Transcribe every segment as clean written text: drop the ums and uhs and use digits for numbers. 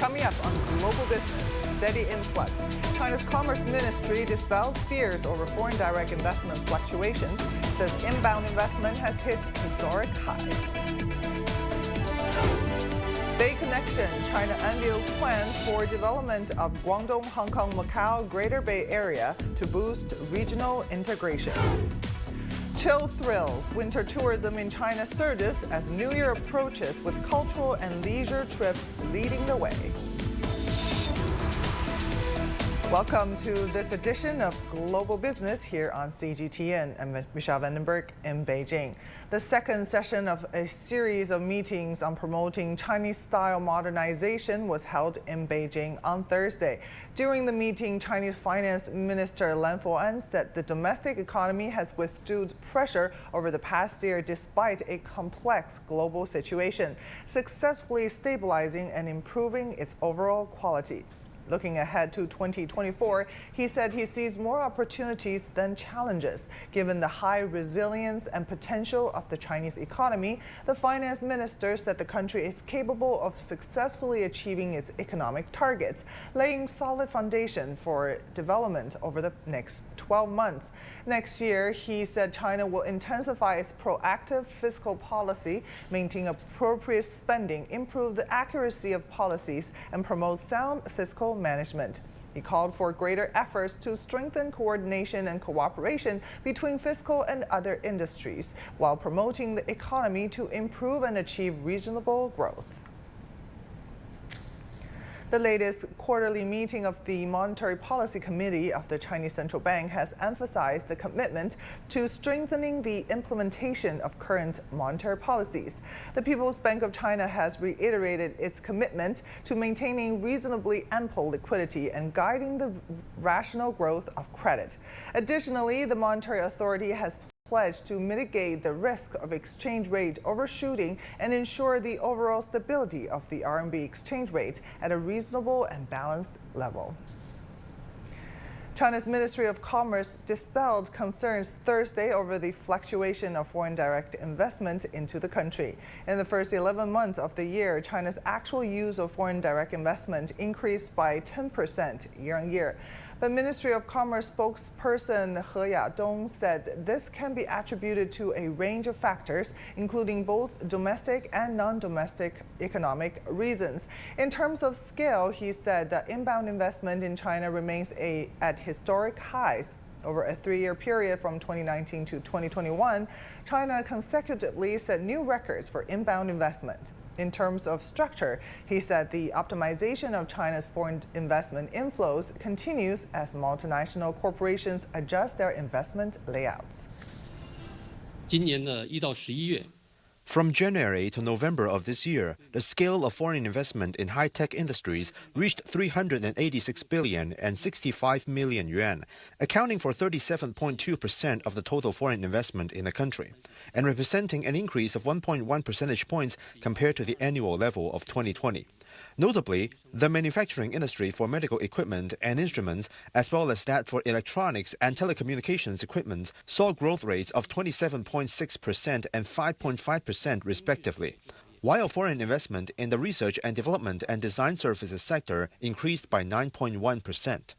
Coming up on Global Business, steady influx. China's Commerce Ministry dispels fears over foreign direct investment fluctuations, says inbound investment has hit historic highs. Bay Connection, China unveils plans for development of Guangdong, Hong Kong, Macau, Greater Bay Area to boost regional integration. Chill thrills. Winter tourism in China surges as New Year approaches with cultural and leisure trips leading the way. Welcome to this edition of Global Business here on CGTN. I'm Michelle Vandenberg in Beijing. The second session of a series of meetings on promoting Chinese-style modernization was held in Beijing on Thursday. During the meeting, Chinese Finance Minister Lan Foan said the domestic economy has withstood pressure over the past year despite a complex global situation, successfully stabilizing and improving its overall quality. Looking ahead to 2024, he said he sees more opportunities than challenges. Given the high resilience and potential of the Chinese economy, the finance minister said the country is capable of successfully achieving its economic targets, laying solid foundation for development over the next 12 months. Next year, he said China will intensify its proactive fiscal policy, maintain appropriate spending, improve the accuracy of policies, and promote sound fiscal management. He called for greater efforts to strengthen coordination and cooperation between fiscal and other industries, while promoting the economy to improve and achieve reasonable growth. The latest quarterly meeting of the Monetary Policy Committee of the Chinese Central Bank has emphasized the commitment to strengthening the implementation of current monetary policies. The People's Bank of China has reiterated its commitment to maintaining reasonably ample liquidity and guiding the rational growth of credit. Additionally, the Monetary Authority has pledged to mitigate the risk of exchange rate overshooting and ensure the overall stability of the RMB exchange rate at a reasonable and balanced level. China's Ministry of Commerce dispelled concerns Thursday over the fluctuation of foreign direct investment into the country. In the first 11 months of the year, China's actual use of foreign direct investment increased by 10% year-on-year. But Ministry of Commerce spokesperson He Yadong said this can be attributed to a range of factors, including both domestic and non-domestic economic reasons. In terms of scale, he said that inbound investment in China remains at historic highs. Over a 3-year period from 2019 to 2021, China consecutively set new records for inbound investment. In terms of structure, he said the optimization of China's foreign investment inflows continues as multinational corporations adjust their investment layouts. 今年的1到11月 From January to November of this year, the scale of foreign investment in high-tech industries reached 386 billion and 65 million yuan, accounting for 37.2% of the total foreign investment in the country, and representing an increase of 1.1 percentage points compared to the annual level of 2020. Notably, the manufacturing industry for medical equipment and instruments, as well as that for electronics and telecommunications equipment, saw growth rates of 27.6% and 5.5% respectively, while foreign investment in the research and development and design services sector increased by 9.1%.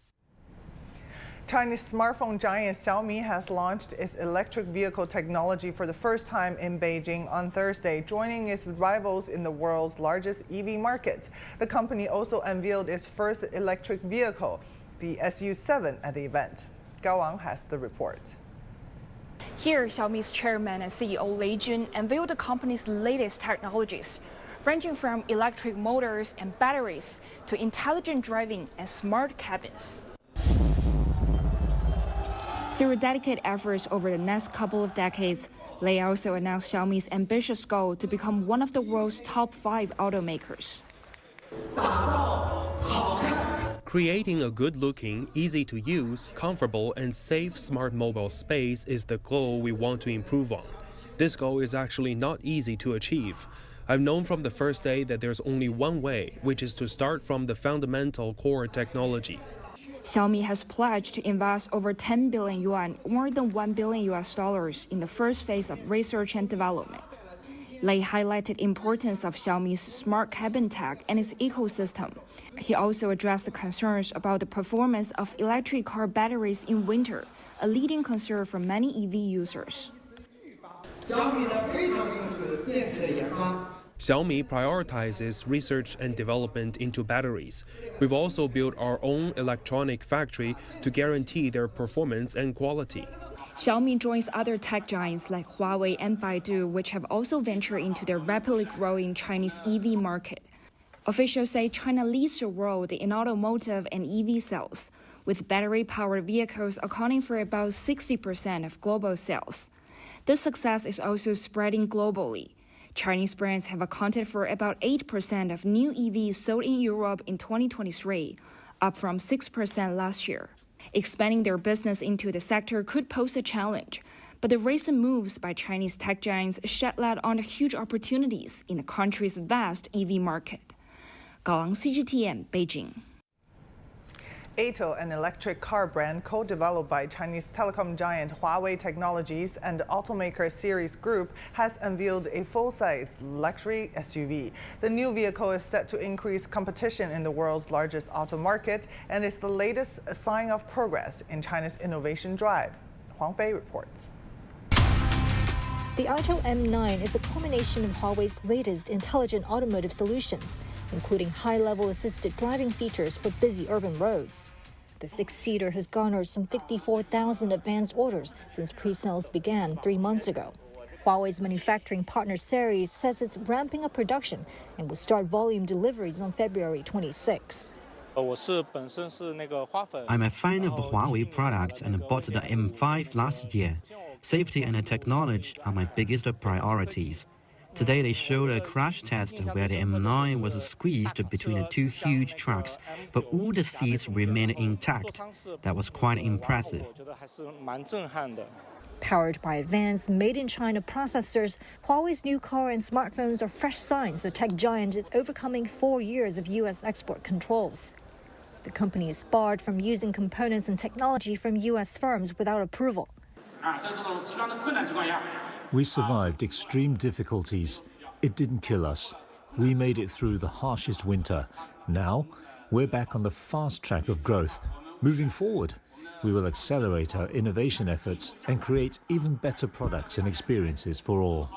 Chinese smartphone giant Xiaomi has launched its electric vehicle technology for the first time in Beijing on Thursday, joining its rivals in the world's largest EV market. The company also unveiled its first electric vehicle, the SU7, at the event. Gao Wang has the report. Here, Xiaomi's chairman and CEO Lei Jun unveiled the company's latest technologies, ranging from electric motors and batteries to intelligent driving and smart cabins. Through dedicated efforts over the next couple of decades, Lei also announced Xiaomi's ambitious goal to become one of the world's top 5 automakers. Creating a good-looking, easy-to-use, comfortable, and safe smart mobile space is the goal we want to improve on. This goal is actually not easy to achieve. I've known from the first day that there's only one way, which is to start from the fundamental core technology. Xiaomi has pledged to invest over 10 billion yuan, more than $1 billion in the first phase of research and development. Lei highlighted importance of Xiaomi's smart cabin tech and its ecosystem. He also addressed the concerns about the performance of electric car batteries in winter, a leading concern for many EV users. Xiaomi prioritizes research and development into batteries. We've also built our own electronic factory to guarantee their performance and quality. Xiaomi joins other tech giants like Huawei and Baidu, which have also ventured into the rapidly growing Chinese EV market. Officials say China leads the world in automotive and EV sales, with battery-powered vehicles accounting for about 60% of global sales. This success is also spreading globally. Chinese brands have accounted for about 8% of new EVs sold in Europe in 2023, up from 6% last year. Expanding their business into the sector could pose a challenge, but the recent moves by Chinese tech giants shed light on the huge opportunities in the country's vast EV market. Gao Ang, CGTN, Beijing. Ato, an electric car brand co-developed by Chinese telecom giant Huawei Technologies and automaker Seres Group, has unveiled a full-size luxury SUV. The new vehicle is set to increase competition in the world's largest auto market and is the latest sign of progress in China's innovation drive. Huang Fei reports. The Ato M9 is a culmination of Huawei's latest intelligent automotive solutions, including high-level assisted driving features for busy urban roads. The six-seater has garnered some 54,000 advanced orders since pre-sales began 3 months ago. Huawei's manufacturing partner Seres says it's ramping up production and will start volume deliveries on February 26. I'm a fan of the Huawei products and bought the M5 last year. Safety and technology are my biggest priorities. Today they showed a crash test where the M9 was squeezed between two huge trucks, but all the seats remained intact. That was quite impressive. Powered by advanced made-in-China processors, Huawei's new car and smartphones are fresh signs the tech giant is overcoming 4 years of U.S. export controls. The company is barred from using components and technology from U.S. firms without approval. We survived extreme difficulties. It didn't kill us. We made it through the harshest winter. Now, we're back on the fast track of growth. Moving forward, we will accelerate our innovation efforts and create even better products and experiences for all.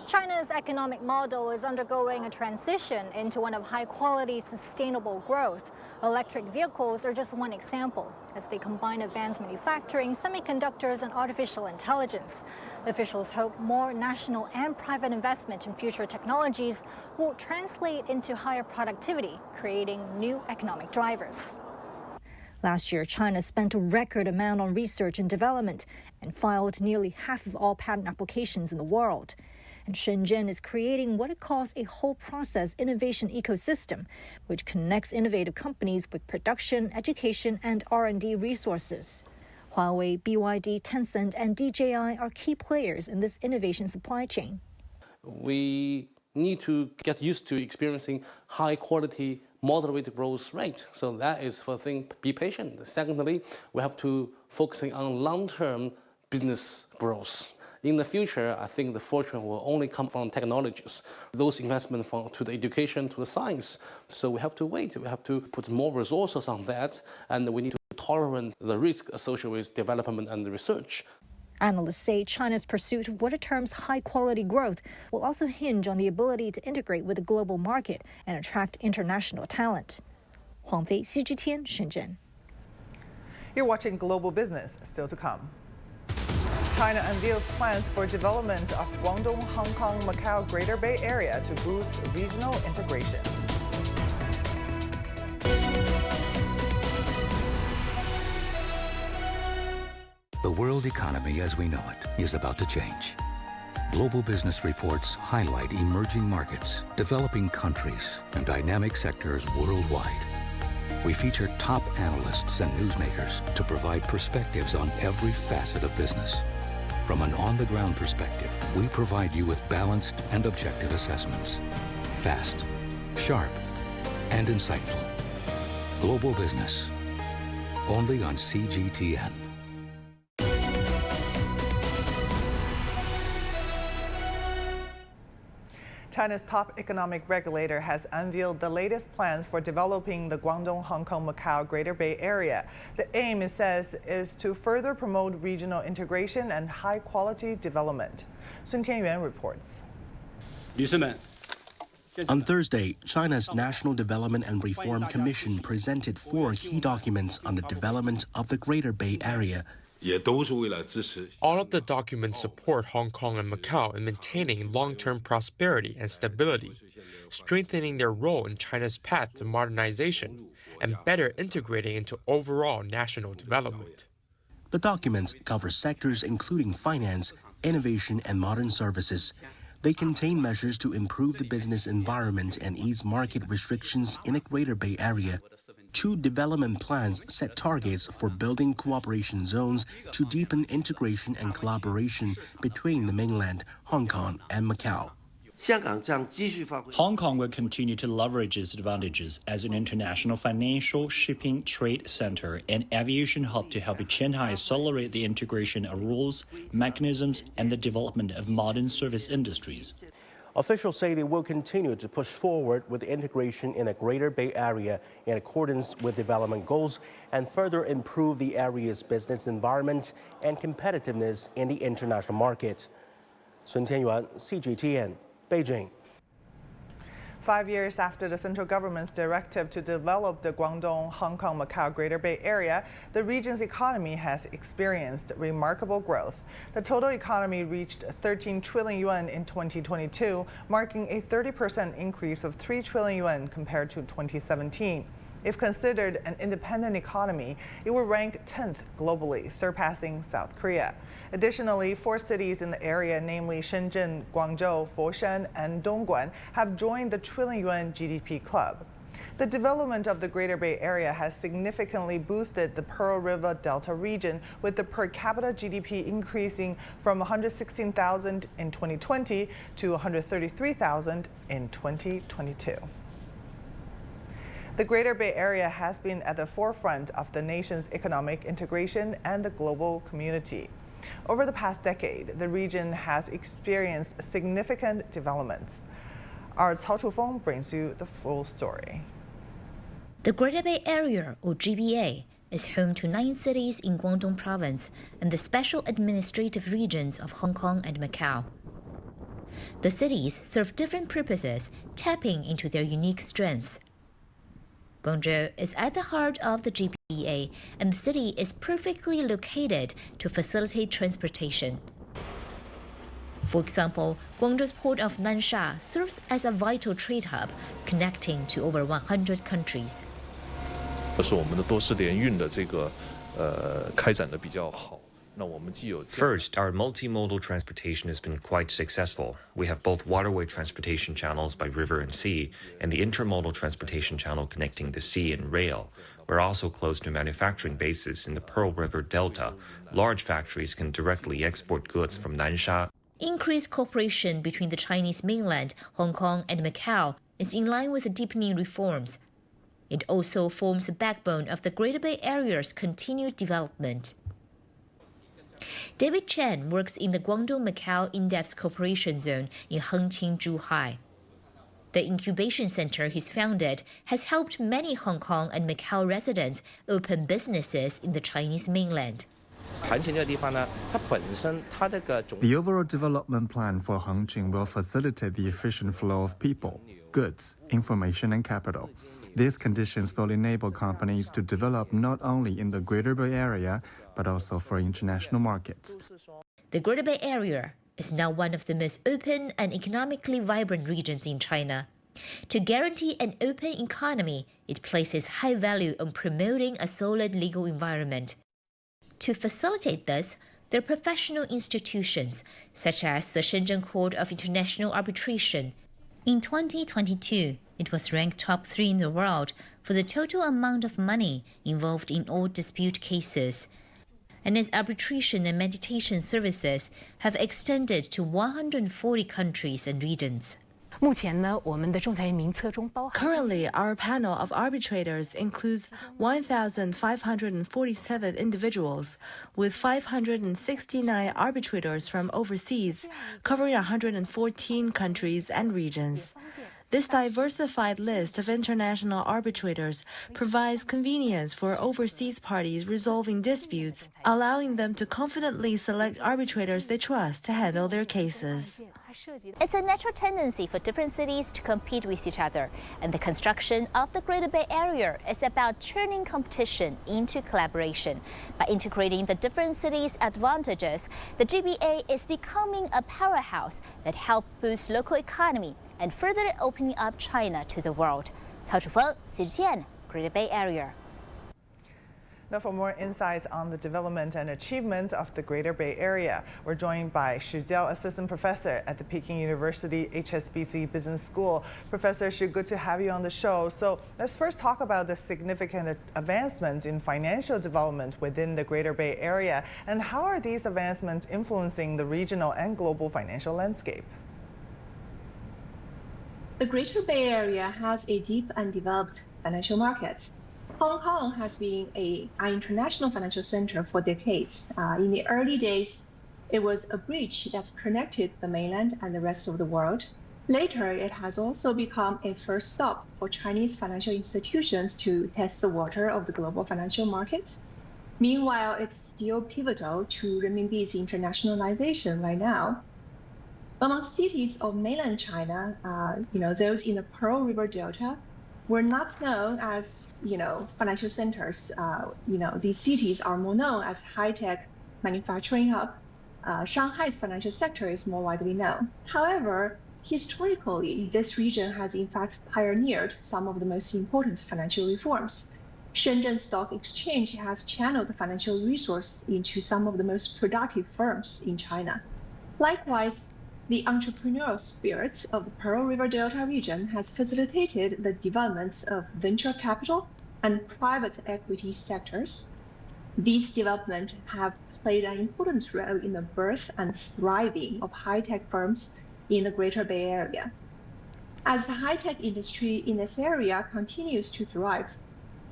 China's economic model is undergoing a transition into one of high-quality, sustainable growth. Electric vehicles are just one example, as they combine advanced manufacturing, semiconductors, and artificial intelligence. Officials hope more national and private investment in future technologies will translate into higher productivity, creating new economic drivers. Last year, China spent a record amount on research and development and filed nearly half of all patent applications in the world. And Shenzhen is creating what it calls a whole process innovation ecosystem, which connects innovative companies with production, education, and R&D resources. Huawei, BYD, Tencent, and DJI are key players in this innovation supply chain. We need to get used to experiencing high-quality, moderate growth rate. So that is first thing, be patient. Secondly, we have to focusing on long-term business growth. In the future, I think the fortune will only come from technologies. Those investments to the education, to the science. So we have to wait. We have to put more resources on that, and we need to tolerate the risk associated with development and research. Analysts say China's pursuit of what it terms high-quality growth will also hinge on the ability to integrate with the global market and attract international talent. Huang Fei, CGTN, Shenzhen. You're watching Global Business, still to come. China unveils plans for development of Guangdong, Hong Kong, Macau Greater Bay Area to boost regional integration. The world economy as we know it is about to change. Global Business reports highlight emerging markets, developing countries, and dynamic sectors worldwide. We feature top analysts and newsmakers to provide perspectives on every facet of business. From an on-the-ground perspective, we provide you with balanced and objective assessments. Fast, sharp, and insightful. Global Business, only on CGTN. China's top economic regulator has unveiled the latest plans for developing the Guangdong, Hong Kong, Macau Greater Bay Area. The aim, it says, is to further promote regional integration and high-quality development. Sun Tianyuan reports. On Thursday, China's National Development and Reform Commission presented 4 key documents on the development of the Greater Bay Area. All of the documents support Hong Kong and Macau in maintaining long-term prosperity and stability, strengthening their role in China's path to modernization, and better integrating into overall national development. The documents cover sectors including finance, innovation, and modern services. They contain measures to improve the business environment and ease market restrictions in the Greater Bay Area. 2 development plans set targets for building cooperation zones to deepen integration and collaboration between the mainland, Hong Kong, and Macau. Hong Kong will continue to leverage its advantages as an international financial, shipping, trade center, and aviation hub to help Shanghai accelerate the integration of rules, mechanisms, and the development of modern service industries. Officials say they will continue to push forward with integration in the Greater Bay Area in accordance with development goals and further improve the area's business environment and competitiveness in the international market. Sun Tianyuan, CGTN, Beijing. 5 years after the central government's directive to develop the Guangdong, Hong Kong, Macau Greater Bay Area, the region's economy has experienced remarkable growth. The total economy reached 13 trillion yuan in 2022, marking a 30% increase of 3 trillion yuan compared to 2017. If considered an independent economy, it would rank 10th globally, surpassing South Korea. Additionally, 4 cities in the area, namely Shenzhen, Guangzhou, Foshan, and Dongguan, have joined the trillion yuan GDP club. The development of the Greater Bay Area has significantly boosted the Pearl River Delta region, with the per capita GDP increasing from 116,000 in 2020 to 133,000 in 2022. The Greater Bay Area has been at the forefront of the nation's economic integration and the global community. Over the past decade, the region has experienced significant developments. Our Cao Chufeng brings you the full story. The Greater Bay Area, or GBA, is home to 9 cities in Guangdong Province and the special administrative regions of Hong Kong and Macau. The cities serve different purposes, tapping into their unique strengths. Guangzhou is at the heart of the GBA, and the city is perfectly located to facilitate transportation. For example, Guangzhou's port of Nansha serves as a vital trade hub, connecting to over 100 countries. 是我们的多式联运的这个开展的比较好。 First, our multimodal transportation has been quite successful. We have both waterway transportation channels by river and sea, and the intermodal transportation channel connecting the sea and rail. We're also close to manufacturing bases in the Pearl River Delta. Large factories can directly export goods from Nansha. Increased cooperation between the Chinese mainland, Hong Kong, and Macau is in line with the deepening reforms. It also forms the backbone of the Greater Bay Area's continued development. David Chen works in the Guangdong-Macau In-Depth Cooperation Zone in Hengqin, Zhuhai. The incubation center he's founded has helped many Hong Kong and Macau residents open businesses in the Chinese mainland. The overall development plan for Hengqin will facilitate the efficient flow of people, goods, information, and capital. These conditions will enable companies to develop not only in the Greater Bay Area, but also for international markets. The Greater Bay Area is now one of the most open and economically vibrant regions in China. To guarantee an open economy, it places high value on promoting a solid legal environment. To facilitate this, there are professional institutions, such as the Shenzhen Court of International Arbitration. In 2022, it was ranked top 3 in the world for the total amount of money involved in all dispute cases. And its arbitration and mediation services have extended to 140 countries and regions. Currently, our panel of arbitrators includes 1,547 individuals, with 569 arbitrators from overseas, covering 114 countries and regions. This diversified list of international arbitrators provides convenience for overseas parties resolving disputes, allowing them to confidently select arbitrators they trust to handle their cases. It's a natural tendency for different cities to compete with each other, and the construction of the Greater Bay Area is about turning competition into collaboration. By integrating the different cities' advantages, the GBA is becoming a powerhouse that helps boost local economy and further opening up China to the world. Cao Chufeng, CGTN, Greater Bay Area. Now, for more insights on the development and achievements of the Greater Bay Area, we're joined by Shi Jiao, Assistant Professor at the Peking University HSBC Business School. Professor Shi, good to have you on the show. So let's first talk about the significant advancements in financial development within the Greater Bay Area, and how are these advancements influencing the regional and global financial landscape? The Greater Bay Area has a deep and developed financial market. Hong Kong has been an international financial center for decades. In the early days, it was a bridge that connected the mainland and the rest of the world. Later, it has also become a first stop for Chinese financial institutions to test the water of the global financial market. Meanwhile, it's still pivotal to renminbi's internationalization right now. Among cities of mainland China, those in the Pearl River Delta were not known as financial centers. These cities are more known as high-tech manufacturing hub. Shanghai's financial sector is more widely known. However, historically, this region has in fact pioneered some of the most important financial reforms. Shenzhen Stock Exchange has channeled financial resources into some of the most productive firms in China. Likewise, the entrepreneurial spirit of the Pearl River Delta region has facilitated the development of venture capital and private equity sectors. These developments have played an important role in the birth and thriving of high-tech firms in the Greater Bay Area. As the high-tech industry in this area continues to thrive,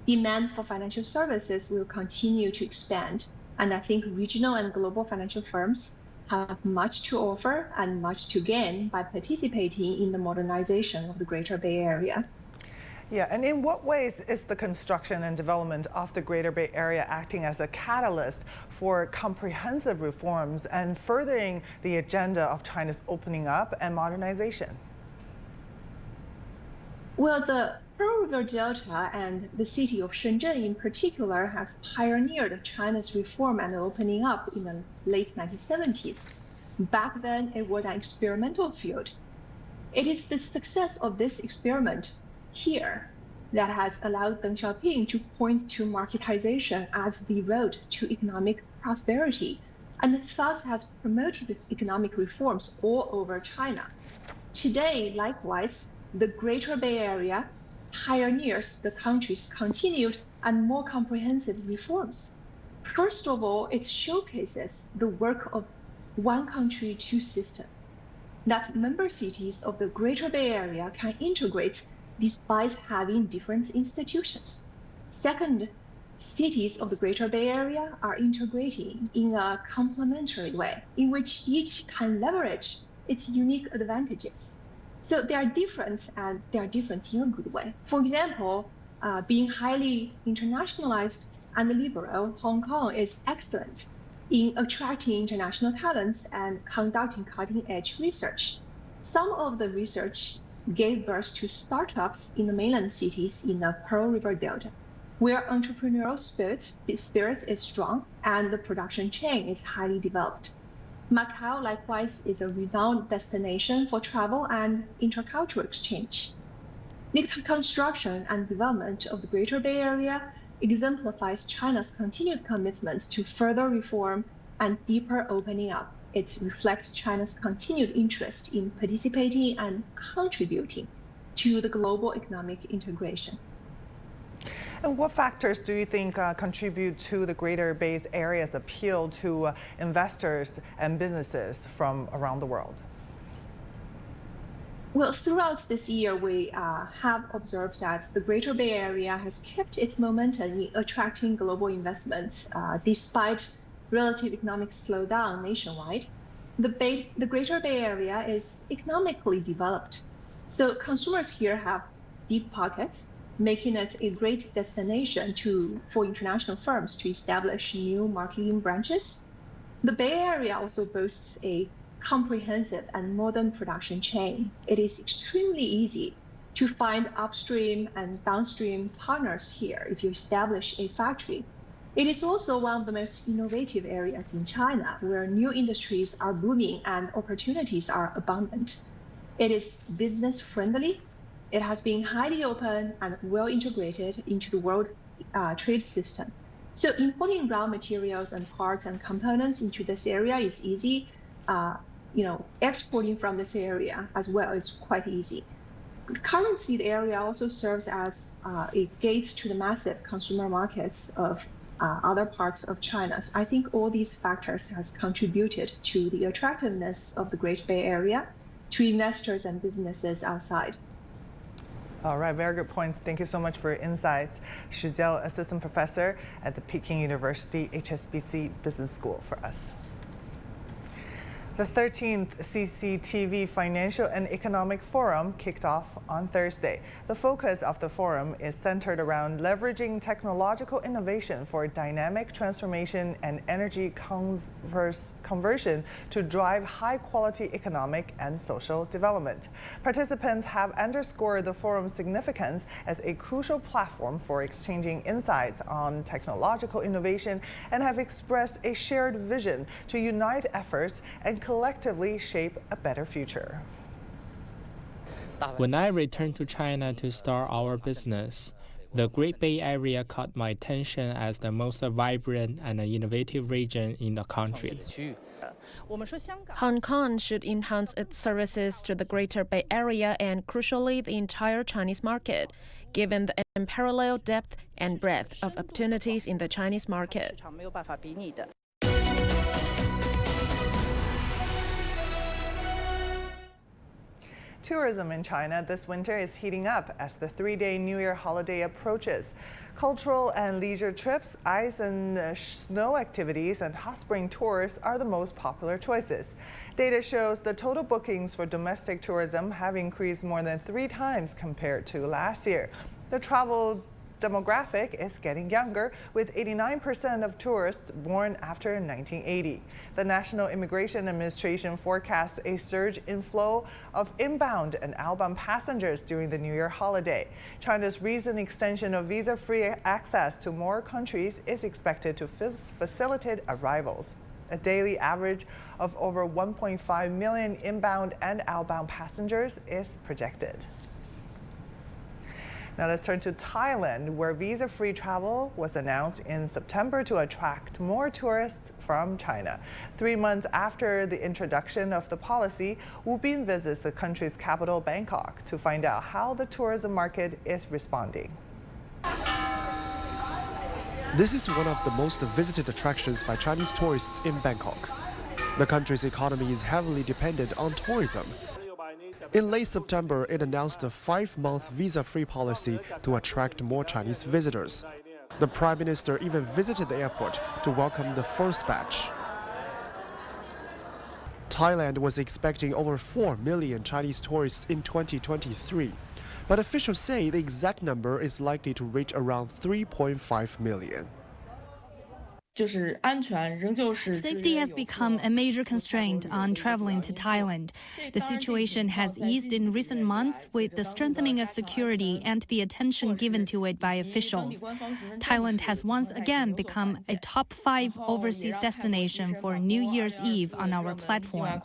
demand for financial services will continue to expand, and I think regional and global financial firms have much to offer and much to gain by participating in the modernization of the Greater Bay Area. Yeah, and in what ways is the construction and development of the Greater Bay Area acting as a catalyst for comprehensive reforms and furthering the agenda of China's opening up and modernization? Well, the Pearl River Delta and the city of Shenzhen in particular has pioneered China's reform and opening up in the late 1970s. Back then, it was an experimental field. It is the success of this experiment here that has allowed Deng Xiaoping to point to marketization as the road to economic prosperity, and thus has promoted economic reforms all over China. Today, likewise, the Greater Bay Area pioneers the country's continued and more comprehensive reforms. First of all, it showcases the work of one country, two systems, that member cities of the Greater Bay Area can integrate despite having different institutions. Second, cities of the Greater Bay Area are integrating in a complementary way in which each can leverage its unique advantages. So they are different, and they are different in a good way. For example, being highly internationalized and liberal, Hong Kong is excellent in attracting international talents and conducting cutting-edge research. Some of the research gave birth to startups in the mainland cities in the Pearl River Delta, where entrepreneurial spirit is strong and the production chain is highly developed. Macau, likewise, is a renowned destination for travel and intercultural exchange. The construction and development of the Greater Bay Area exemplifies China's continued commitment to further reform and deeper opening up. It reflects China's continued interest in participating and contributing to the global economic integration. And what factors do you think contribute to the Greater Bay Area's appeal to investors and businesses from around the world? Well, throughout this year, we have observed that the Greater Bay Area has kept its momentum in attracting global investment despite relative economic slowdown nationwide. The Greater Bay Area is economically developed, so consumers here have deep pockets, making it a great destination for international firms to establish new marketing branches. The Bay Area also boasts a comprehensive and modern production chain. It is extremely easy to find upstream and downstream partners here if you establish a factory. It is also one of the most innovative areas in China, where new industries are booming and opportunities are abundant. It is business friendly. It has been highly open and well integrated into the world trade system. So importing raw materials and parts and components into this area is easy. Exporting from this area as well is quite easy. Currently, the area also serves as a gate to the massive consumer markets of other parts of China. So I think all these factors has contributed to the attractiveness of the Great Bay Area to investors and businesses outside. All right, very good points. Thank you so much for your insights. Shi Jiao, Assistant Professor at the Peking University HSBC Business School for us. The 13th CCTV Financial and Economic Forum kicked off on Thursday. The focus of the forum is centered around leveraging technological innovation for dynamic transformation and energy conversion to drive high-quality economic and social development. Participants have underscored the forum's significance as a crucial platform for exchanging insights on technological innovation and have expressed a shared vision to unite efforts and collectively shape a better future. When I returned to China to start our business, the Great Bay Area caught my attention as the most vibrant and innovative region in the country. Hong Kong should enhance its services to the Greater Bay Area and, crucially, the entire Chinese market, given the unparalleled depth and breadth of opportunities in the Chinese market. Tourism in China this winter is heating up as the three-day New Year holiday approaches. Cultural and leisure trips, ice and snow activities, and hot spring tours are the most popular choices. Data shows the total bookings for domestic tourism have increased more than 3 times compared to last year. The travel demographic is getting younger, with 89% of tourists born after 1980. The National Immigration Administration forecasts a surge in flow of inbound and outbound passengers during the New Year holiday. China's recent extension of visa-free access to more countries is expected to facilitate arrivals. A daily average of over 1.5 million inbound and outbound passengers is projected. Now let's turn to Thailand, where visa-free travel was announced in September to attract more tourists from China. 3 months after the introduction of the policy, Wu Bin visits the country's capital, Bangkok, to find out how the tourism market is responding. This is one of the most visited attractions by Chinese tourists in Bangkok. The country's economy is heavily dependent on tourism. In late September, it announced a 5-month visa-free policy to attract more Chinese visitors. The Prime Minister even visited the airport to welcome the first batch. Thailand was expecting over 4 million Chinese tourists in 2023, but officials say the exact number is likely to reach around 3.5 million. Safety has become a major constraint on traveling to Thailand. The situation has eased in recent months with the strengthening of security and the attention given to it by officials. Thailand has once again become a top 5 overseas destination for New Year's Eve on our platform.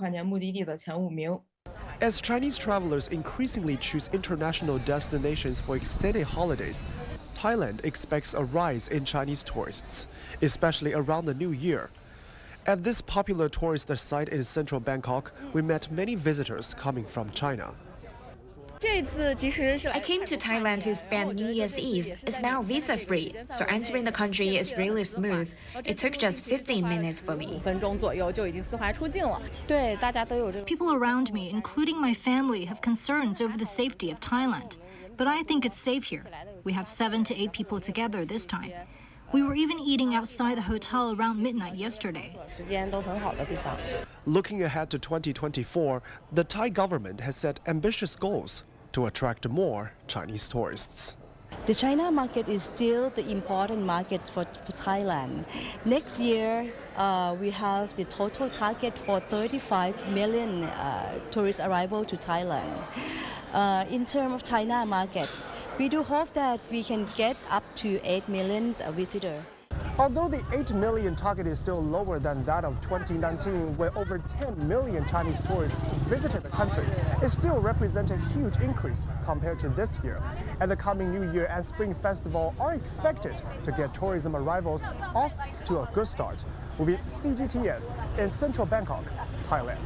As Chinese travelers increasingly choose international destinations for extended holidays, Thailand expects a rise in Chinese tourists, especially around the New Year. At this popular tourist site in central Bangkok, we met many visitors coming from China. I came to Thailand to spend New Year's Eve. It's now visa-free, so entering the country is really smooth. It took just 15 minutes for me. People around me, including my family, have concerns over the safety of Thailand. But I think it's safe here. We have 7 to 8 people together this time. We were even eating outside the hotel around midnight yesterday. Looking ahead to 2024, the Thai government has set ambitious goals to attract more Chinese tourists. The China market is still the important market for Thailand. Next year, we have the total target for 35 million tourist arrival to Thailand. In terms of China market, we do hope that we can get up to 8 million visitors. Although the 8 million target is still lower than that of 2019, where over 10 million Chinese tourists visited the country, it still represents a huge increase compared to this year. And the coming New Year and Spring Festival are expected to get tourism arrivals off to a good start. We'll be CGTN in central Bangkok, Thailand.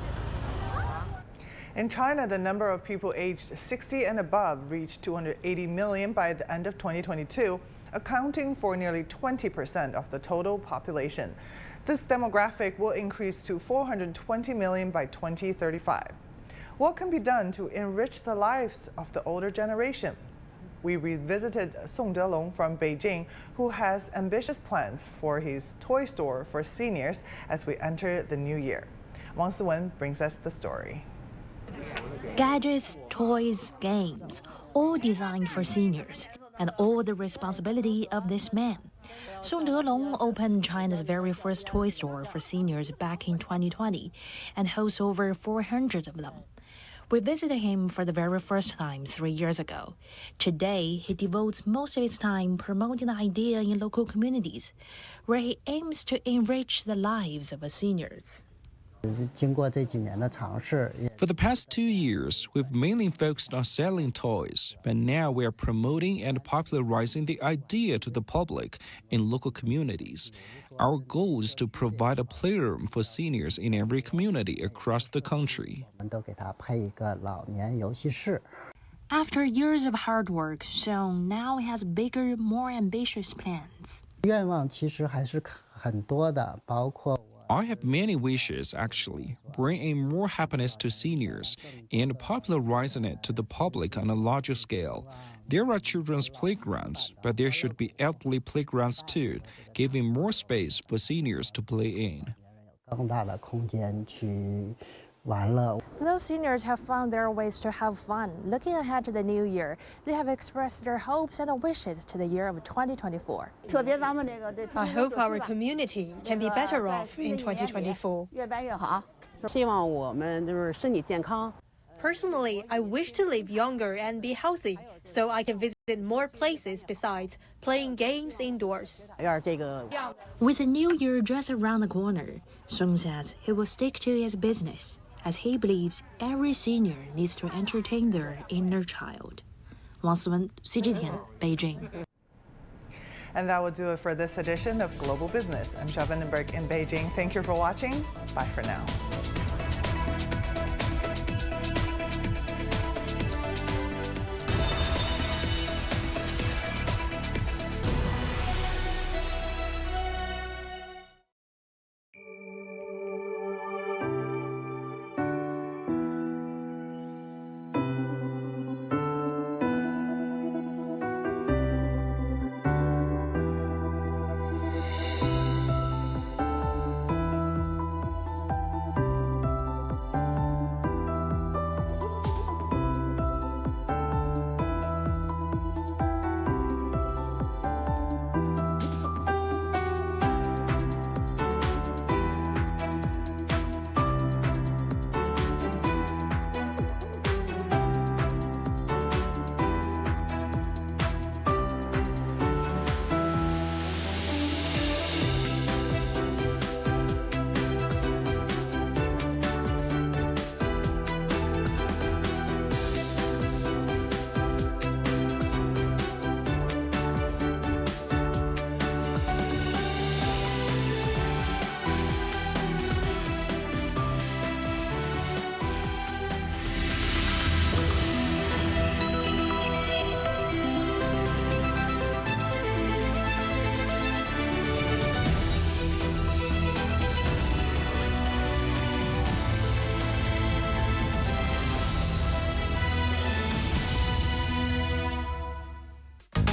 In China, the number of people aged 60 and above reached 280 million by the end of 2022, accounting for nearly 20% of the total population. This demographic will increase to 420 million by 2035. What can be done to enrich the lives of the older generation? We revisited Song Delong from Beijing, who has ambitious plans for his toy store for seniors as we enter the new year. Wang Siwen brings us the story. Gadgets, toys, games, all designed for seniors, and all the responsibility of this man. Song Delong opened China's very first toy store for seniors back in 2020 and hosts over 400 of them. We visited him for the very first time 3 years ago. Today, he devotes most of his time promoting the idea in local communities, where he aims to enrich the lives of seniors. For the past 2 years, we've mainly focused on selling toys, but now we are promoting and popularizing the idea to the public in local communities. Our goal is to provide a playroom for seniors in every community across the country. After years of hard work, Song now has bigger, more ambitious plans. I have many wishes, actually, bringing more happiness to seniors and popularizing it to the public on a larger scale. There are children's playgrounds, but there should be elderly playgrounds too, giving more space for seniors to play in. Those seniors have found their ways to have fun. Looking ahead to the new year, they have expressed their hopes and wishes to the year of 2024. I hope our community can be better off in 2024. Personally, I wish to live younger and be healthy, so I can visit more places besides playing games indoors. With the new year just around the corner, Song says he will stick to his business, as he believes every senior needs to entertain their inner child. Wang Siwen, CGTN, Beijing. And that will do it for this edition of Global Business. I'm Michelle Vandenberg in Beijing. Thank you for watching. Bye for now.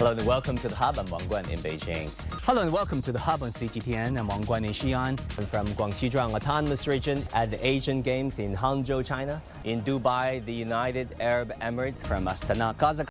Hello and welcome to the Hub. I'm Wang Guan in Beijing. Hello and welcome to the Hub on CGTN. I'm Wang Guan in Xi'an. I'm from Guangxi Zhuang Autonomous Region at the Asian Games in Hangzhou, China. In Dubai, the United Arab Emirates. From Astana, Kazakhstan.